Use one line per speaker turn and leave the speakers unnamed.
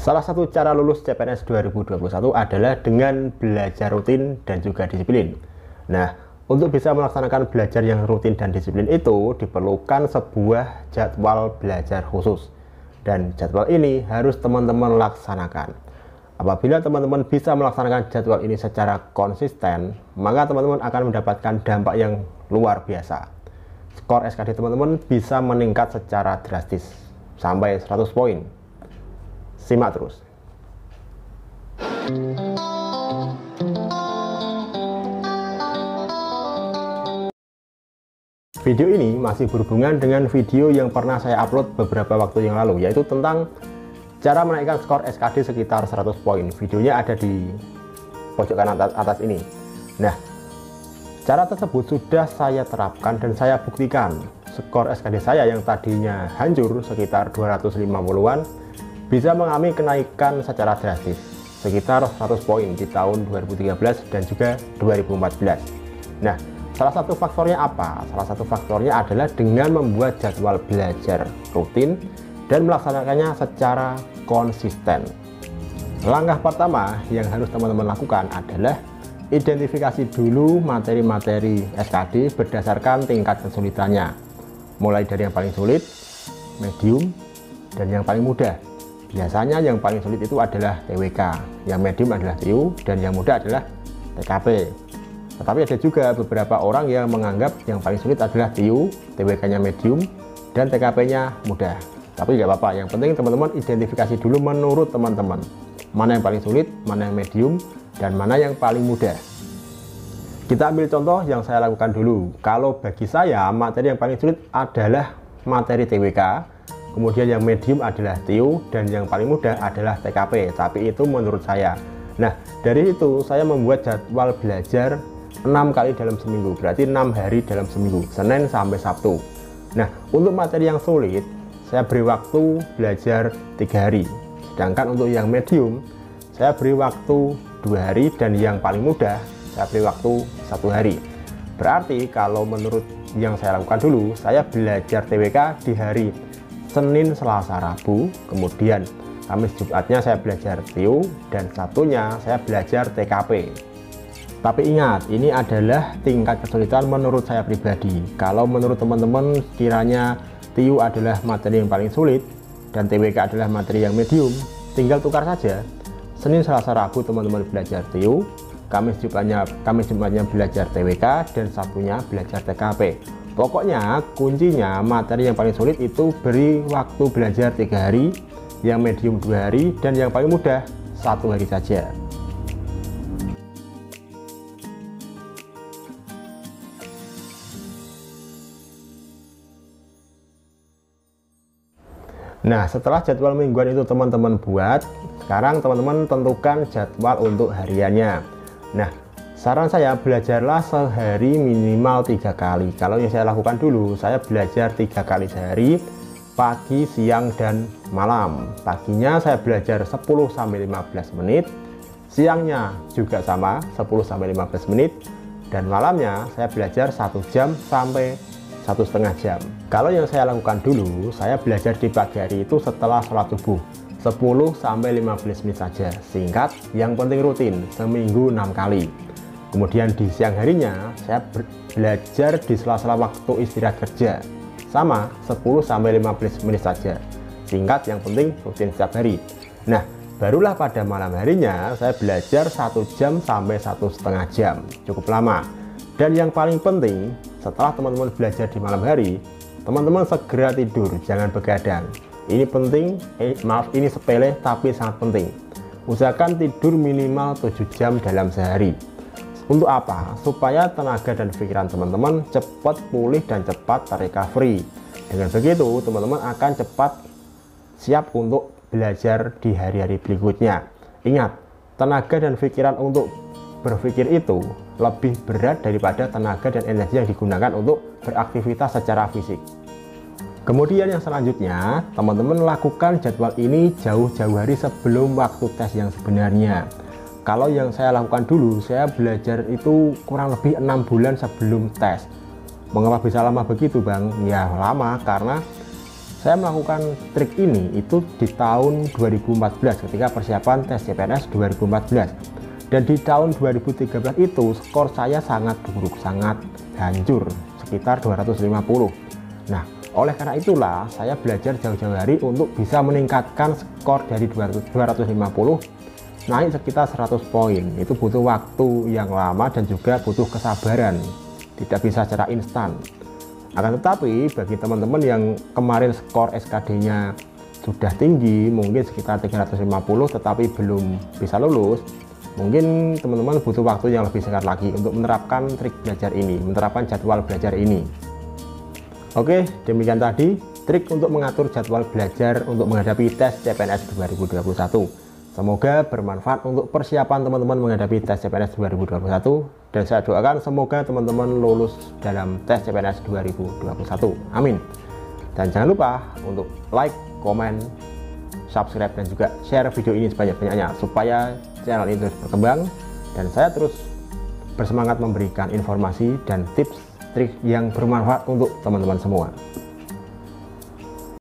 Salah satu cara lulus CPNS 2021 adalah dengan belajar rutin dan juga disiplin. Nah, untuk bisa melaksanakan belajar yang rutin dan disiplin itu diperlukan sebuah jadwal belajar khusus. Dan jadwal ini harus teman-teman laksanakan. Apabila teman-teman bisa melaksanakan jadwal ini secara konsisten, maka teman-teman akan mendapatkan dampak yang luar biasa. Skor SKD teman-teman bisa meningkat secara drastis sampai 100 poin. Simak terus. Video ini masih berhubungan dengan video yang pernah saya upload beberapa waktu yang lalu, yaitu tentang cara menaikkan skor SKD sekitar 100 poin. Videonya ada di pojok kanan atas ini. Nah, cara tersebut sudah saya terapkan dan saya buktikan. Skor SKD saya yang tadinya hancur sekitar 250-an bisa mengalami kenaikan secara drastis sekitar 100 poin di tahun 2013 dan juga 2014. Nah, salah satu faktornya apa? Salah satu faktornya adalah dengan membuat jadwal belajar rutin dan melaksanakannya secara konsisten. Langkah pertama yang harus teman-teman lakukan adalah identifikasi dulu materi-materi SKD berdasarkan tingkat kesulitannya, mulai dari yang paling sulit, medium, dan yang paling mudah. Biasanya yang paling sulit itu adalah TWK, yang medium adalah TU, dan yang mudah adalah TKP. Tetapi ada juga beberapa orang yang menganggap yang paling sulit adalah TU, TWK-nya medium, dan TKP-nya mudah. Tapi nggak apa-apa, yang penting teman-teman identifikasi dulu menurut teman-teman. Mana yang paling sulit, mana yang medium, dan mana yang paling mudah. Kita ambil contoh yang saya lakukan dulu. Kalau bagi saya, materi yang paling sulit adalah materi TWK, kemudian yang medium adalah TU, dan yang paling mudah adalah TKP. Tapi itu menurut saya. Nah, dari itu saya membuat jadwal belajar 6 kali dalam seminggu, berarti 6 hari dalam seminggu, Senin sampai Sabtu. Nah, untuk materi yang sulit, saya beri waktu belajar 3 hari. Sedangkan untuk yang medium, saya beri waktu 2 hari, dan yang paling mudah, saya beri waktu 1 hari. Berarti kalau menurut yang saya lakukan dulu, saya belajar TWK di hari Senin, Selasa, Rabu, kemudian Kamis, Jumatnya saya belajar TU, dan Sabtunya saya belajar TKP. Tapi ingat, ini adalah tingkat kesulitan menurut saya pribadi. Kalau menurut teman-teman kiranya TU adalah materi yang paling sulit dan TWK adalah materi yang medium, tinggal tukar saja. Senin, Selasa, Rabu teman-teman belajar TU, Kamis, Jumatnya belajar TWK, dan Sabtunya belajar TKP. Pokoknya kuncinya materi yang paling sulit itu beri waktu belajar 3 hari, yang medium 2 hari, dan yang paling mudah 1 hari saja. Nah, setelah jadwal mingguan itu teman-teman buat, sekarang teman-teman tentukan jadwal untuk hariannya. Nah, saran saya belajarlah sehari minimal 3 kali. Kalau yang saya lakukan dulu, saya belajar 3 kali sehari, pagi, siang, dan malam. Paginya saya belajar 10-15 menit, siangnya juga sama 10-15 menit, dan malamnya saya belajar 1 jam sampai 1,5 jam. Kalau yang saya lakukan dulu, saya belajar di pagi hari itu setelah sholat subuh 10-15 menit saja, singkat, yang penting rutin, seminggu 6 kali. Kemudian di siang harinya saya belajar di sela-sela waktu istirahat kerja, sama 10-15 menit saja, singkat, yang penting rutin setiap hari. Nah, barulah pada malam harinya saya belajar 1 jam sampai 1,5 jam, cukup lama. Dan yang paling penting, setelah teman-teman belajar di malam hari, teman-teman segera tidur, jangan begadang. Ini penting, ini sepele tapi sangat penting. Usahakan tidur minimal 7 jam dalam sehari. Untuk apa? Supaya tenaga dan pikiran teman-teman cepat pulih dan cepat recovery. Dengan begitu, teman-teman akan cepat siap untuk belajar di hari-hari berikutnya. Ingat, tenaga dan pikiran untuk berpikir itu lebih berat daripada tenaga dan energi yang digunakan untuk beraktivitas secara fisik. Kemudian yang selanjutnya, teman-teman lakukan jadwal ini jauh-jauh hari sebelum waktu tes yang sebenarnya. Kalau yang saya lakukan dulu, saya belajar itu kurang lebih 6 bulan sebelum tes. Mengapa bisa lama begitu, Bang? Ya lama karena Saya melakukan trik ini itu di tahun 2014 ketika persiapan tes CPNS 2014, dan di tahun 2013 itu skor saya sangat buruk, sangat hancur, sekitar 250. Nah, oleh karena itulah saya belajar jauh-jauh hari untuk bisa meningkatkan skor dari 250 naik sekitar 100 poin. Itu butuh waktu yang lama dan juga butuh kesabaran, tidak bisa secara instan. Akan tetapi bagi teman-teman yang kemarin skor SKD-nya sudah tinggi, mungkin sekitar 350 tetapi belum bisa lulus, mungkin teman-teman butuh waktu yang lebih singkat lagi untuk menerapkan trik belajar ini, menerapkan jadwal belajar ini. Oke, demikian tadi trik untuk mengatur jadwal belajar untuk menghadapi tes CPNS 2021. Semoga bermanfaat untuk persiapan teman-teman menghadapi tes CPNS 2021, dan saya doakan semoga teman-teman lulus dalam tes CPNS 2021. Amin. Dan jangan lupa untuk like, komen, subscribe, dan juga share video ini sebanyak-banyaknya supaya channel ini terus berkembang dan saya terus bersemangat memberikan informasi dan tips trik yang bermanfaat untuk teman-teman semua.